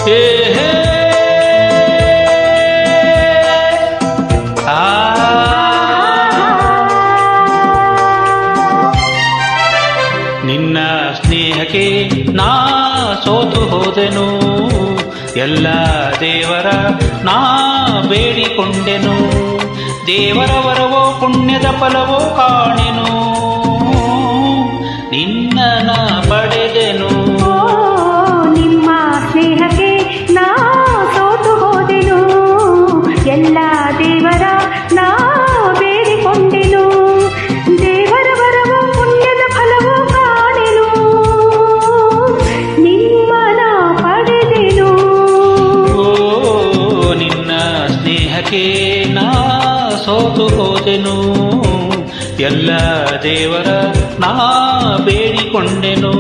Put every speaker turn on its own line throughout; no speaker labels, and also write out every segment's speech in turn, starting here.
ಹೇ ಹೇ ಆ ನಿನ್ನ ಸ್ನೇಹಕ್ಕೆ ನಾ ಸೋತು ಹೋದೆನು, ಎಲ್ಲ ದೇವರ ನಾ ಬೇಡಿಕೊಂಡೆನು, ದೇವರ ವರವೋ ಪುಣ್ಯದ ಫಲವೋ ಕಾಣೆನು, ನಿನ್ನ ನಾ ಪಡೆದೆನು.
ನಿಮ್ಮ ಸ್ನೇಹಕ್ಕೆ ನಾ ಸೋತು ಹೋದೆನು, ಎಲ್ಲ ದೇವರ ನಾ ಬೇಡಿಕೊಂಡೆನು, ದೇವರ ವರವೋ ಪುಣ್ಯದ ಫಲವೋ ಕಾಣೆನು, ನಿಮ್ಮ ನಾ ಪಡೆದೆನು.
ನಿನ್ನ ಸ್ನೇಹಕ್ಕೆ ನಾ ಸೋತು ಹೋದೆನು, ಎಲ್ಲ ದೇವರ ನಾ ಬೇಡಿಕೊಂಡೆನು.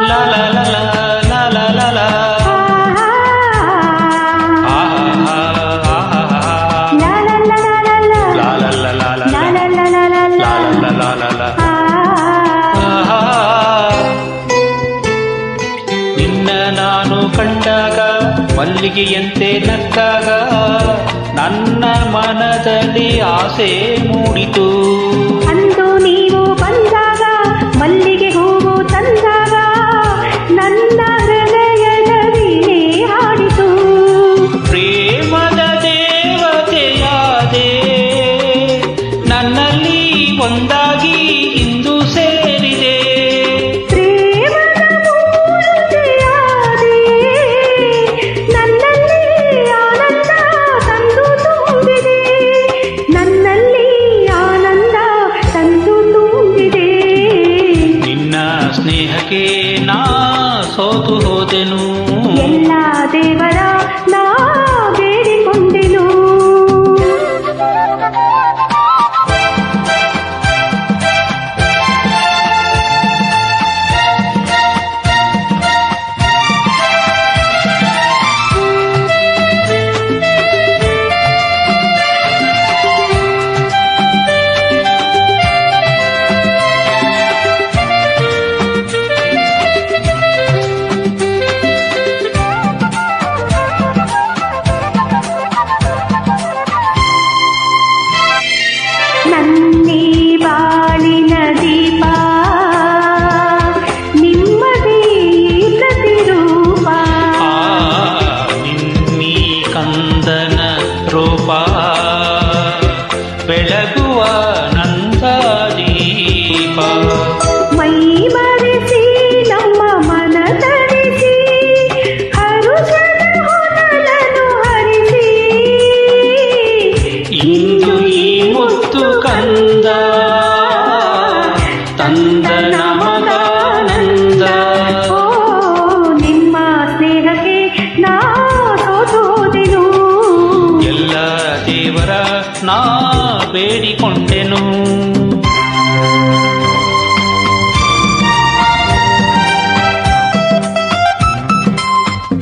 La la la la la la la la. ನಿನ್ನ ನಾನು ಕಂಡಾಗ ಮಲ್ಲಿಗೆಯಂತೆ ನಕ್ಕಾಗ ನನ್ನ ಮನದಲ್ಲಿ ಆಸೆ ಮೂಡಿತು,
ಅಂದು ನೀವು ಬಂದಾಗ ಮಲ್ಲಿಗೆ ಹೂವು ತಂದಾಗ ನನ್ನ ಹೃದಯದ ವೀಣೆ ಹಾಡಿತು.
ಪ್ರೇಮದ ದೇವತೆಯಾದೆ ನನ್ನಲ್ಲಿ ಒಂದಾಗಿ ಇಂದು ಸೇರಿದೆ,
ಪ್ರೇಮದ ಮೂರ್ತಿಯಾದೆ ನನ್ನಲ್ಲಿ ಆನಂದ ತಂದು ತುಂಬಿದೆ, ನನ್ನಲ್ಲಿ ಆನಂದ ತಂದು ತುಂಬಿದೆ.
ನಿನ್ನ ಸ್ನೇಹಕ್ಕೆ ನಾ ಸೋತು ಹೋದೆನು,
ಎಲ್ಲ ದೇವರ ನಾ ಬೇಡಿಕೊಂಡೆನು. ನನ್ನೇ ಬಾಳಿನ ದೀಪ ನಿಮ್ಮದೇ ಪ್ರತಿರೂಪ,
ನಿನ್ನೀ ಕಂದನ ರೂಪ ಬೆಳಗುವ ನಂದ ದೀಪ,
ಮೈ ಮರೆಸಿ ನಮ್ಮ ಮನ ತರಿಸಿ ಹರುಷದ ಹೊನಲನ್ನು ಹರಿಸಿ,
ಇಂದು ಈ ಮುತ್ತು ಕಂದ ತಂದ ನಮಗಾನಂದ.
ಓ ನಿಮ್ಮ ಸ್ನೇಹಕ್ಕೆ ನಾ ಸೋತು ಹೋದೆನು,
ಎಲ್ಲ ದೇವರ ನಾ ಬೇಡಿಕೊಂಡೆನು.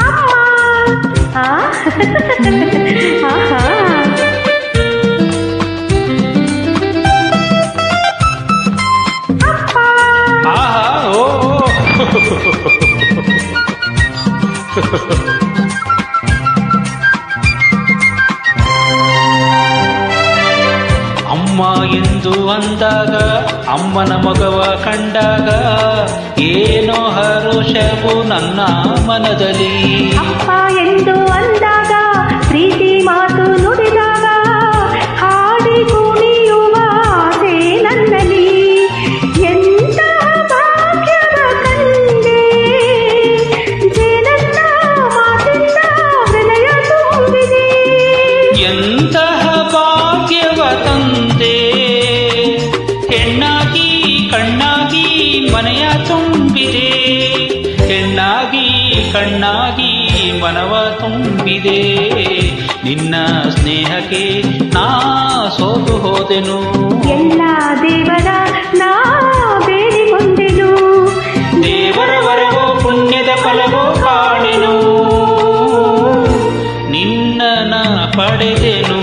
ಅಮ್ಮ ಆಹಾ ಅಪ್ಪ
ಆಹಾ ಓ ಅಮ್ಮ ಎಂದು ಅಂದಾಗ ಅಮ್ಮನ ಮಗವ ಕಂಡಾಗ ಏನೋ ಹರುಷವು ನನ್ನ ಮನದಲ್ಲಿ,
ಅಪ್ಪ ಎಂದು ಅಂದಾಗ ಪ್ರೀತಿ ಮಾತು ನುಡಿದಾಗ ಹಾಡಿ ಕುಣಿಯುವ ಆಸೆ ನನ್ನಲ್ಲಿ, ಎಂತಹ ಭಾಗ್ಯವ ಕಂಡೆ ಜೇನಂತ ಮಾತಿಂದ ಹೃದಯ ತುಂಬಿದೆ,
ಎಂತಹ ಭಾಗ್ಯವ ತಂದೆ ಹೆಣ್ಣಾಗಿ ಕಣ್ಣಾಗಿ ಮನೆಯ ತುಂಬಿದೆ, ಹೆಣ್ಣಾಗಿ ಕಣ್ಣಾಗಿ ಮನವ ತುಂಬಿದೆ. ನಿನ್ನ ಸ್ನೇಹಕ್ಕೆ ನಾ ಸೋತು ಹೋದೆನು,
ಎಲ್ಲ ದೇವರ ನಾ ಬೇಡಿಕೊಂಡೆನು.
ಪಡೆದೆನು